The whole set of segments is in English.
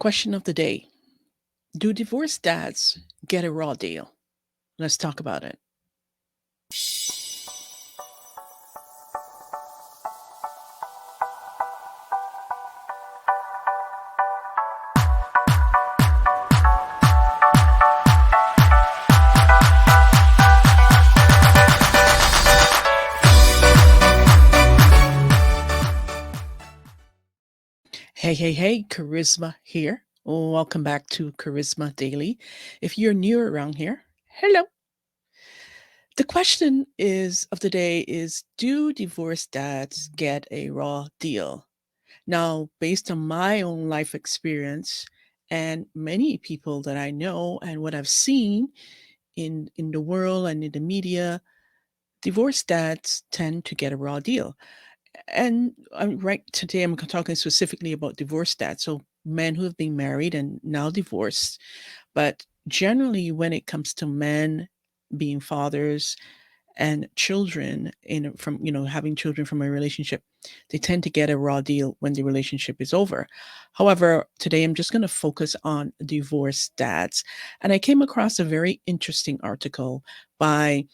Question of the day. Do divorced dads get a raw deal? Let's talk about it. Hey, Charisma here. Welcome back to Charisma Daily. If you're new around here, hello. The question is of the day is do divorced dads get a raw deal? Now, based on my own life experience and many people that I know and what I've seen in the world and in the media, divorced dads tend to get a raw deal. And right today, I'm talking specifically about divorced dads. So men who have been married and now divorced. But generally, when it comes to men being fathers and children from having children from a relationship, they tend to get a raw deal when the relationship is over. However, today I'm just going to focus on divorced dads, and I came across a very interesting article by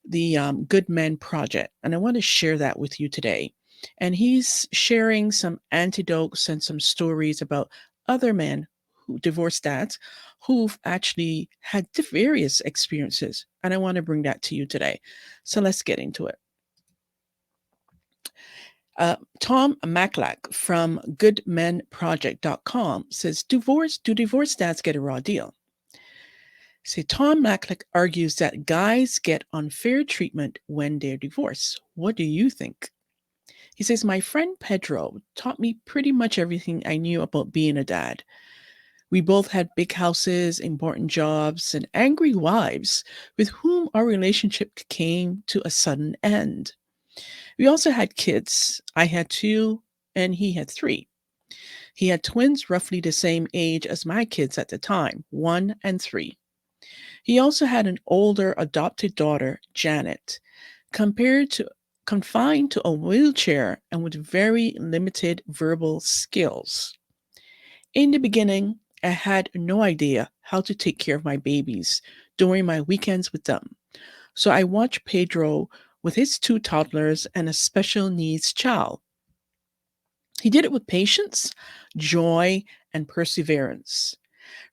the Good Men Project, and I want to share that with you today. And he's sharing some antidotes and some stories about other men who divorced dads who've actually had various experiences. And I want to bring that to you today. So let's get into it. Tom Maclack from goodmenproject.com says, do divorce dads get a raw deal? See, Tom Maclack argues that guys get unfair treatment when they're divorced. What do you think? He says, my friend Pedro taught me pretty much everything I knew about being a dad. We both had big houses, important jobs, and angry wives with whom our relationship came to a sudden end. We also had kids. I had two, and he had three. He had twins roughly the same age as my kids at the time, 1 and 3. He also had an older adopted daughter, Janet, confined to a wheelchair and with very limited verbal skills. In the beginning, I had no idea how to take care of my babies during my weekends with them. So I watched Pedro with his two toddlers and a special needs child. He did it with patience, joy, and perseverance.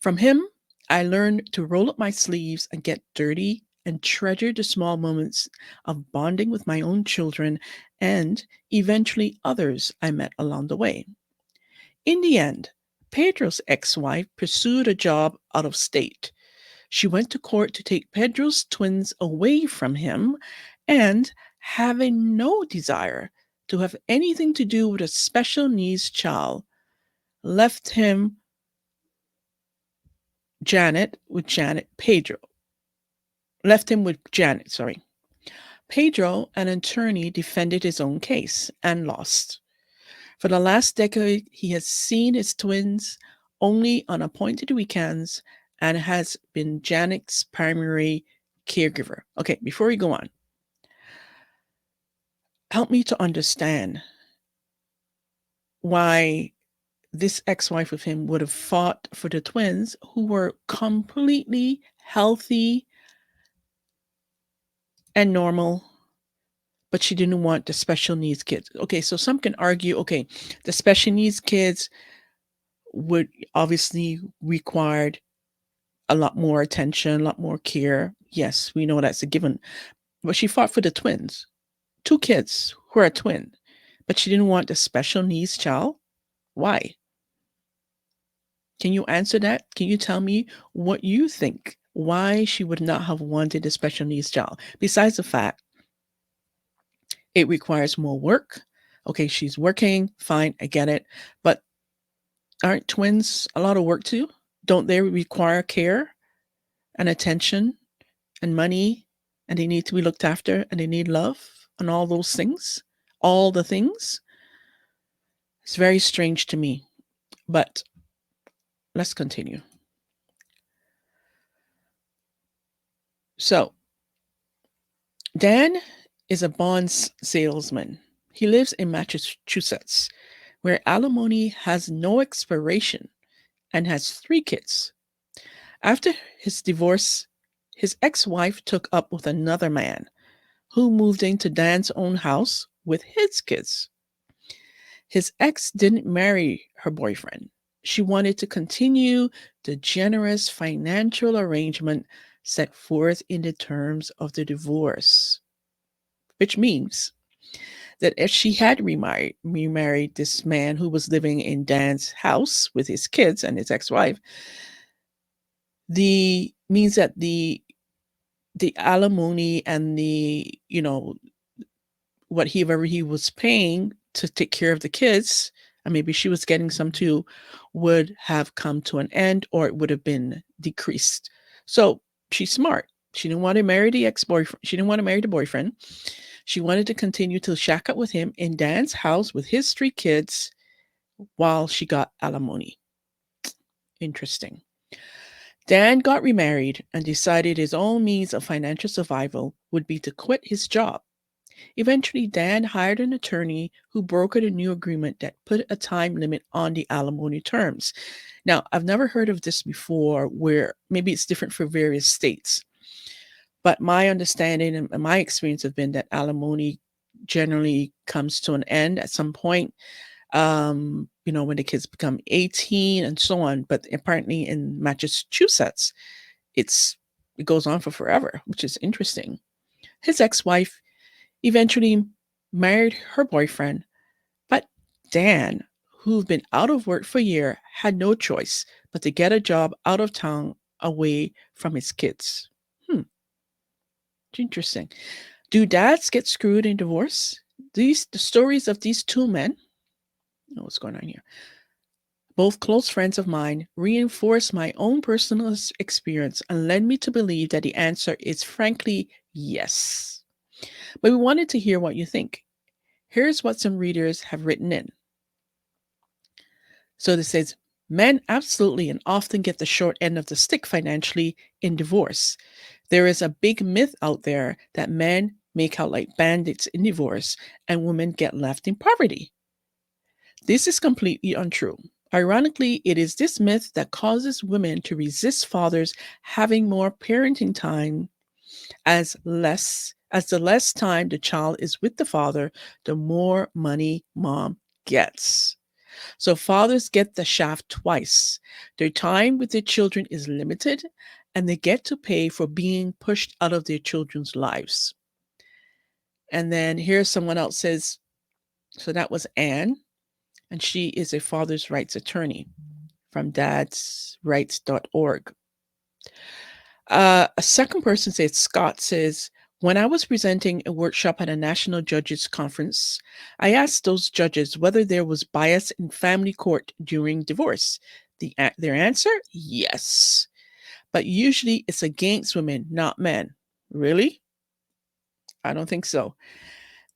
From him, I learned to roll up my sleeves and get dirty and treasure the small moments of bonding with my own children and eventually others I met along the way. In the end, Pedro's ex wife pursued a job out of state. She went to court to take Pedro's twins away from him, and having no desire to have anything to do with a special needs child, left him left him with Janet, sorry. Pedro, an attorney, defended his own case and lost. For the last decade, he has seen his twins only on appointed weekends and has been Janet's primary caregiver. Okay, before we go on, help me to understand why this ex-wife of him would have fought for the twins who were completely healthy and normal, but she didn't want the special needs kids. Okay, so some can argue, okay, the special needs kids would obviously required a lot more attention, a lot more care. Yes, we know that's a given. But she fought for the twins, two kids who are a twin, but she didn't want the special needs child. Why? Can you answer that? Can you tell me what you think? Why she would not have wanted a special needs child? Besides the fact it requires more work. Okay, she's working, fine, I get it. But aren't twins a lot of work too? Don't they require care and attention and money, and they need to be looked after, and they need love and all those things? All the things? It's very strange to me. But let's continue. So, Dan is a bonds salesman. He lives in Massachusetts, where alimony has no expiration and has 3 kids. After his divorce, his ex wife took up with another man who moved into Dan's own house with his kids. His ex didn't marry her boyfriend. She wanted to continue the generous financial arrangement set forth in the terms of the divorce, which means that if she had remarried this man who was living in Dan's house with his kids and his ex-wife, the means that the alimony and the whatever he was paying to take care of the kids, and maybe she was getting some too, would have come to an end or it would have been decreased. So she's smart. She didn't want to marry the ex-boyfriend. She didn't want to marry the boyfriend. She wanted to continue to shack up with him in Dan's house with his 3 kids while she got alimony. Interesting. Dan got remarried and decided his own means of financial survival would be to quit his job. Eventually, Dan hired an attorney who brokered a new agreement that put a time limit on the alimony terms. Now, I've never heard of this before, where maybe it's different for various states, but my understanding and my experience have been that alimony generally comes to an end at some point, when the kids become 18 and so on. But apparently in Massachusetts, it goes on for forever, which is interesting. His ex-wife eventually married her boyfriend, but Dan, who'd been out of work for a year, had no choice but to get a job out of town away from his kids. Interesting. Do dads get screwed in divorce? The stories of these 2 men, what's going on here? Both close friends of mine reinforce my own personal experience and led me to believe that the answer is frankly yes. But we wanted to hear what you think. Here's what some readers have written in. So this says, men absolutely and often get the short end of the stick financially in divorce. There is a big myth out there that men make out like bandits in divorce and women get left in poverty. This is completely untrue. Ironically, it is this myth that causes women to resist fathers having more parenting time, as the less time the child is with the father, the more money mom gets. So fathers get the shaft twice. Their time with their children is limited, and they get to pay for being pushed out of their children's lives. And then here's someone else says, so that was Anne, and she is a father's rights attorney from dadsrights.org. A second person says, Scott says, when I was presenting a workshop at a national judges conference, I asked those judges whether there was bias in family court during divorce. Their answer, yes. But usually it's against women, not men. Really? I don't think so.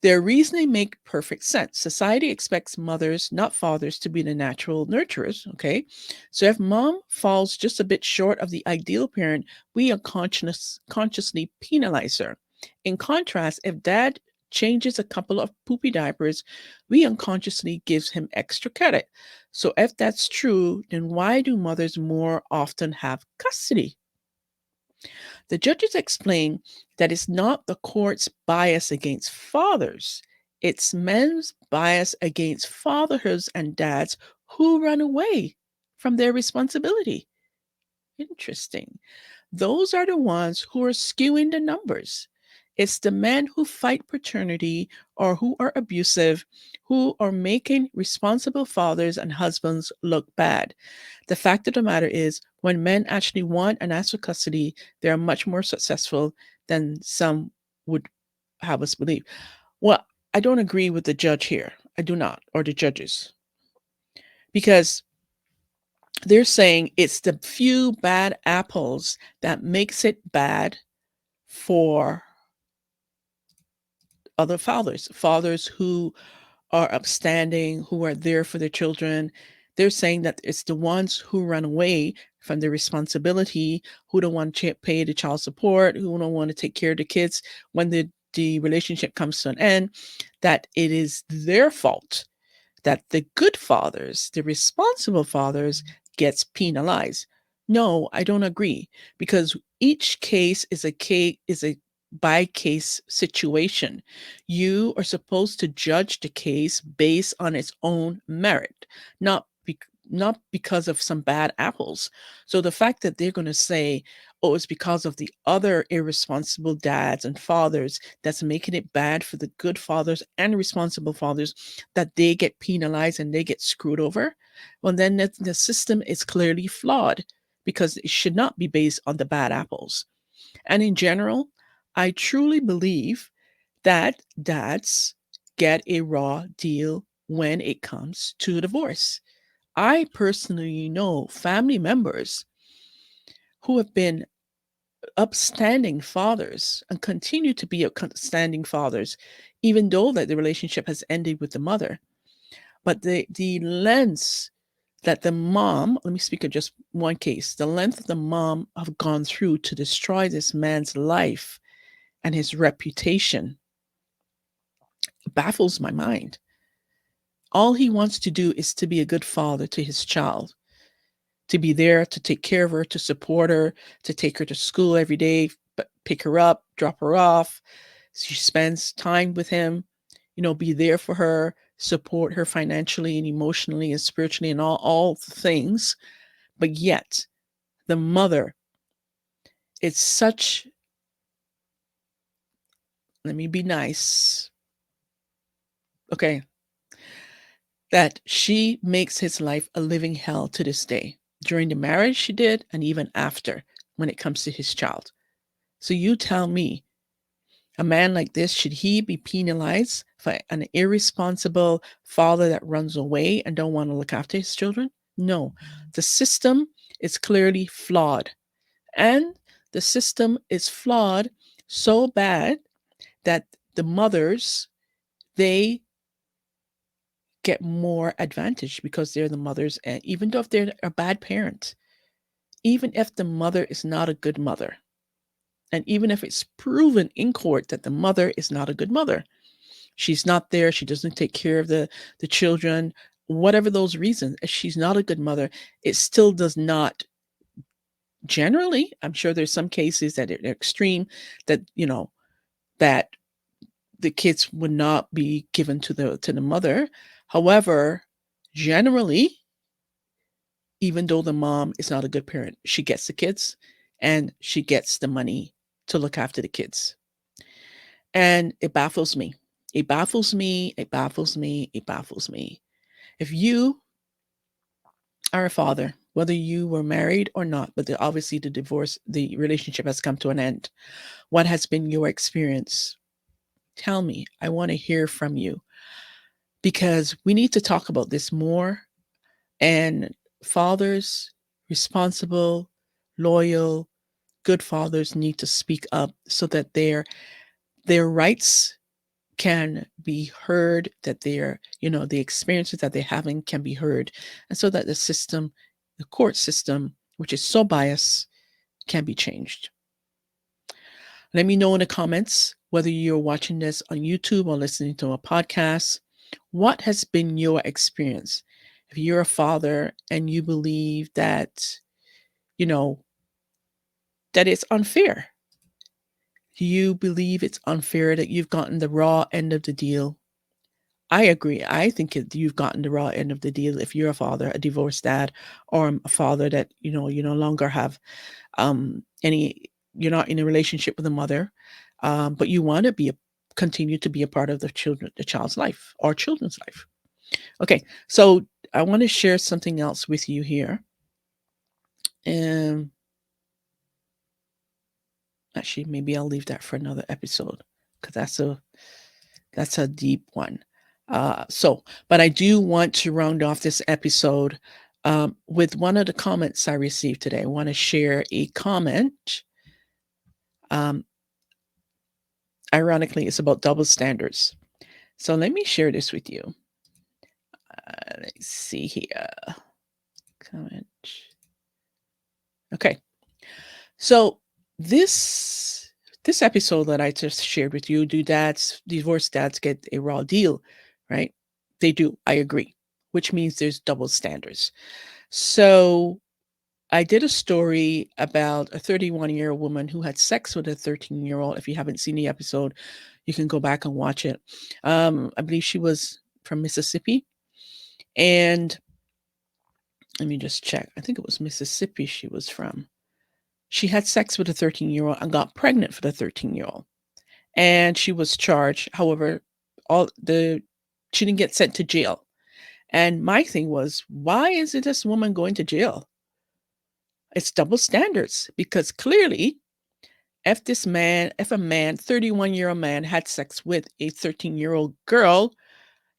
Their reasoning make perfect sense. Society expects mothers, not fathers, to be the natural nurturers, okay? So if mom falls just a bit short of the ideal parent, we consciously penalize her. In contrast, if dad changes a couple of poopy diapers, we unconsciously gives him extra credit. So if that's true, then why do mothers more often have custody? The judges explain that it's not the court's bias against fathers, it's men's bias against fatherhoods and dads who run away from their responsibility. Interesting. Those are the ones who are skewing the numbers. It's the men who fight paternity or who are abusive, who are making responsible fathers and husbands look bad. The fact of the matter is, when men actually want and ask for custody, they are much more successful than some would have us believe. Well, I don't agree with the judge here. I do not, or the judges, because they're saying it's the few bad apples that makes it bad for other fathers who are upstanding, who are there for their children. They're saying that it's the ones who run away from their responsibility, who don't want to pay the child support, who don't want to take care of the kids when the relationship comes to an end, that it is their fault, that the good fathers, the responsible fathers, gets penalized. No, I don't agree, because each case is a by case situation. You are supposed to judge the case based on its own merit, not not because of some bad apples. So the fact that they're going to say, oh, it's because of the other irresponsible dads and fathers that's making it bad for the good fathers and responsible fathers, that they get penalized and they get screwed over, well, then the system is clearly flawed, because it should not be based on the bad apples. And in general, I truly believe that dads get a raw deal when it comes to divorce. I personally know family members who have been upstanding fathers and continue to be upstanding fathers, even though that the relationship has ended with the mother. But the lengths that the mom, let me speak of just one case, the length the mom have gone through to destroy this man's life and his reputation baffles my mind. All he wants to do is to be a good father to his child, to be there, to take care of her, to support her, to take her to school every day, pick her up, drop her off. She spends time with him, be there for her, support her financially and emotionally and spiritually and all the things. But yet, the mother, it's such, let me be nice, okay, that she makes his life a living hell to this day. During the marriage, she did, and even after, when it comes to his child. So you tell me, a man like this, should he be penalized for an irresponsible father that runs away and don't want to look after his children? No. The system is clearly flawed. And the system is flawed so bad that the mothers, they get more advantage because they're the mothers. And even though if they're a bad parent, even if the mother is not a good mother, and even if it's proven in court that the mother is not a good mother, she's not there, she doesn't take care of the children, whatever those reasons, if she's not a good mother, it still does not, generally, I'm sure there's some cases that are extreme, that that the kids would not be given to the mother. However, generally, even though the mom is not a good parent, she gets the kids and she gets the money to look after the kids. And it baffles me. It baffles me. It baffles me. It baffles me. If you are a father, whether you were married or not, but obviously the relationship has come to an end, what has been your experience? Tell me. I want to hear from you, because we need to talk about this more. And fathers, responsible, loyal, good fathers need to speak up so that their rights can be heard, that the experiences that they're having can be heard, and so that the system, the court system, which is so biased, can be changed. Let me know in the comments, whether you're watching this on YouTube or listening to a podcast, what has been your experience? If you're a father and you believe that, you know, that it's unfair, do you believe it's unfair that you've gotten the raw end of the deal? I agree. I think you've gotten the raw end of the deal if you're a father, a divorced dad, or a father that you no longer have any. You're not in a relationship with a mother, but you want to continue to be a part of the child's life or children's life. Okay, so I want to share something else with you here. And actually, maybe I'll leave that for another episode, because that's a deep one. But I do want to round off this episode with one of the comments I received today. I want to share a comment. Ironically, it's about double standards. So let me share this with you. Let's see here. Comment. Okay. So this episode that I just shared with you, do divorced dads get a raw deal, right? They do. I agree. which means there's double standards. So I did a story about a 31-year-old woman who had sex with a 13-year-old. If you haven't seen the episode, you can go back and watch it. I believe she was from Mississippi. And let me just check. I think it was Mississippi she was from. She had sex with a 13-year-old and got pregnant for the 13-year-old. And she was charged. However, she didn't get sent to jail. And my thing was, why isn't this woman going to jail? It's double standards, because clearly if a man, 31-year-old man, had sex with a 13-year-old girl,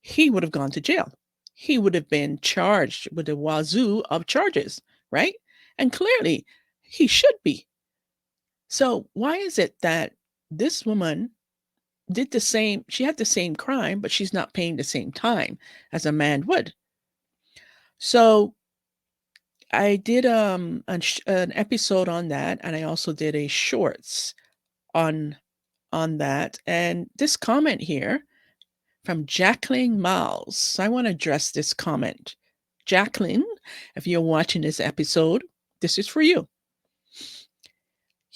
he would have gone to jail. He would have been charged with a wazoo of charges, right? And clearly he should be. So why is it that this woman did the same, she had the same crime, but she's not paying the same time as a man would? So I did an episode on that, and I also did a shorts on that. And this comment here from Jacqueline Miles, I want to address this comment. Jacqueline, if you're watching this episode, this is for you.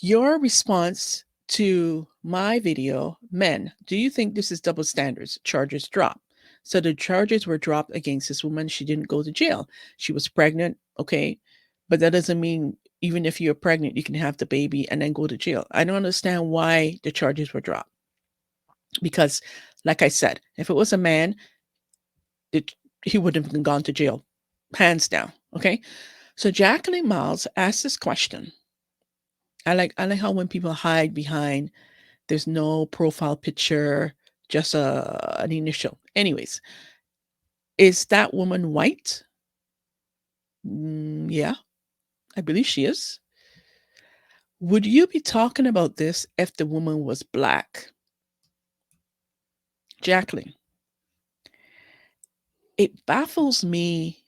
Your response to my video, men, do you think this is double standards? Charges drop. So the charges were dropped against this woman. She didn't go to jail. She was pregnant, okay? But that doesn't mean even if you're pregnant, you can have the baby and then go to jail. I don't understand why the charges were dropped. Because, like I said, if it was a man, he would have gone to jail, hands down, okay? So Jacqueline Miles asked this question. I like how when people hide behind, there's no profile picture, just an initial. Anyways, is that woman white? Yeah, I believe she is. Would you be talking about this if the woman was black? Jacqueline, it baffles me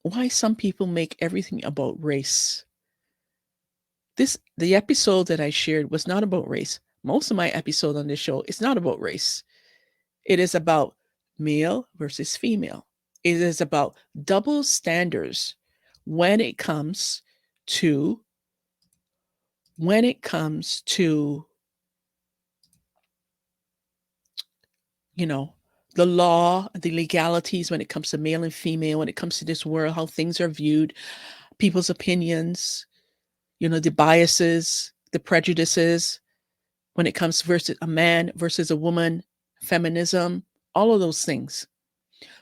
why some people make everything about race. The episode that I shared was not about race. Most of my episode on this show is not about race. It is about male versus female. It is about double standards when it comes to you know, the law, the legalities when it comes to male and female, when it comes to this world, how things are viewed, people's opinions, the biases, the prejudices, when it comes versus a man versus a woman, feminism, all of those things.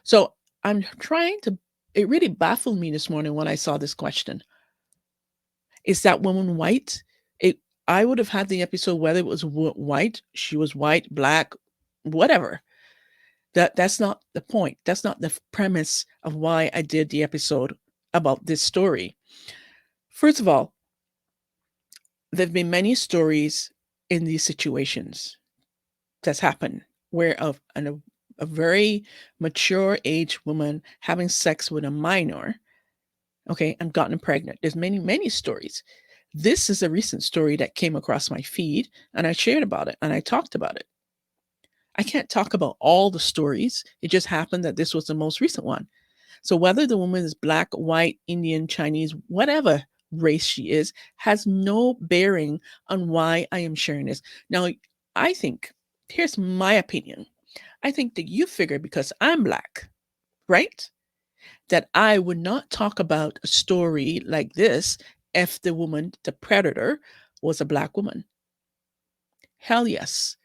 So it really baffled me this morning when I saw this question. Is that woman white? I would have had the episode whether it was white, she was white, black, whatever. That's not the point. That's not the premise of why I did the episode about this story. First of all, there have been many stories in these situations that's happened where a very mature age woman having sex with a minor, okay, and gotten pregnant. There's many stories. This is a recent story that came across my feed, and I shared about it and I talked about it. I can't talk about all the stories. It just happened that this was the most recent one. So whether the woman is black, white, Indian, Chinese, whatever race she is, has no bearing on why I am sharing this. Now, I think, here's my opinion. I think that you figure because I'm black, right? That I would not talk about a story like this if the woman, the predator, was a black woman. Hell yes.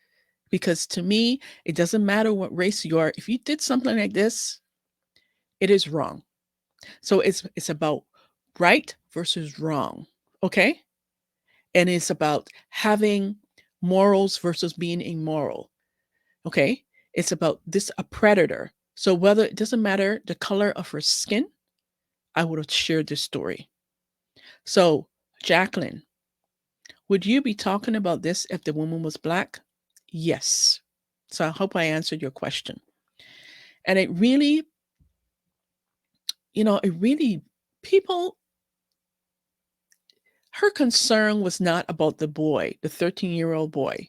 Because to me, it doesn't matter what race you are. If you did something like this, it is wrong. So it's about right versus wrong. Okay? And it's about having morals versus being immoral. Okay? It's about this a predator. So whether it doesn't matter the color of her skin, I would have shared this story. So, Jacqueline, would you be talking about this if the woman was black? Yes. So I hope I answered your question. And it really, people, her concern was not about the boy, the 13-year-old boy,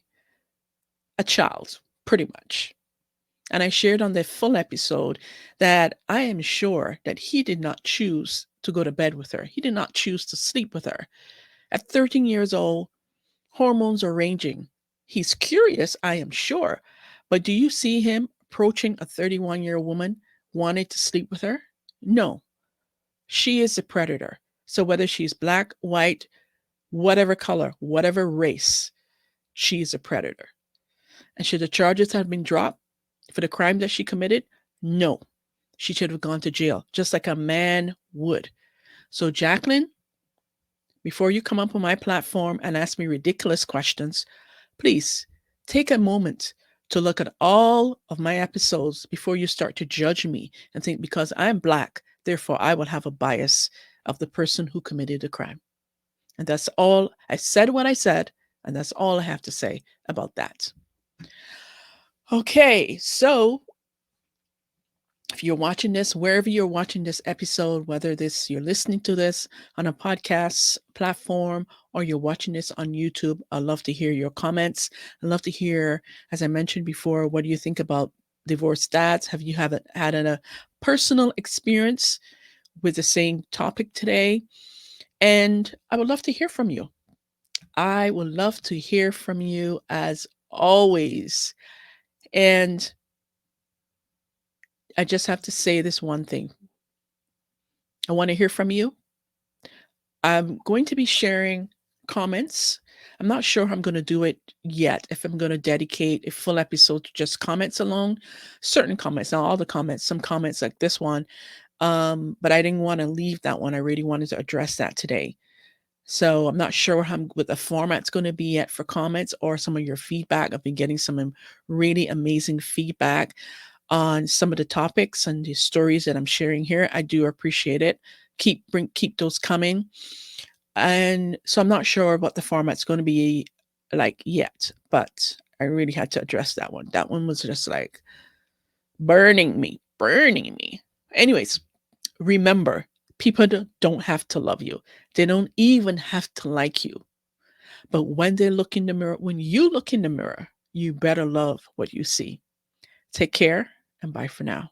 a child, pretty much. And I shared on the full episode that I am sure that he did not choose to go to bed with her. He did not choose to sleep with her. At 13 years old, hormones are ranging. He's curious, I am sure. But do you see him approaching a 31-year-old woman wanting to sleep with her? No, she is a predator. So whether she's black, white, whatever color, whatever race, she's a predator. And should the charges have been dropped for the crime that she committed? No. She should have gone to jail, just like a man would. So, Jacqueline, before you come up on my platform and ask me ridiculous questions, please take a moment to look at all of my episodes before you start to judge me and think because I'm black, therefore I will have a bias of the person who committed the crime. And that's all. I said what I said, and that's all I have to say about that. Okay, so if you're watching this, wherever you're watching this episode, whether this you're listening to this on a podcast platform or you're watching this on YouTube, I'd love to hear your comments. I'd love to hear, as I mentioned before, what do you think about divorced dads? Have you had a personal experience with the same topic today? And I would love to hear from you. I would love to hear from you as always. And I just have to say this one thing. I want to hear from you. I'm going to be sharing comments. I'm not sure how I'm going to do it yet, if I'm going to dedicate a full episode to just comments alone, certain comments, not all the comments, some comments like this one. But I didn't want to leave that one. I really wanted to address that today. So I'm not sure what the format's going to be yet for comments or some of your feedback. I've been getting some really amazing feedback on some of the topics and the stories that I'm sharing here. I do appreciate it. Keep those coming. And so I'm not sure what the format's going to be like yet, but I really had to address that one. That one was just like burning me, burning me. Anyways, remember, people don't have to love you. They don't even have to like you. But when they look in the mirror, when you look in the mirror, you better love what you see. Take care and bye for now.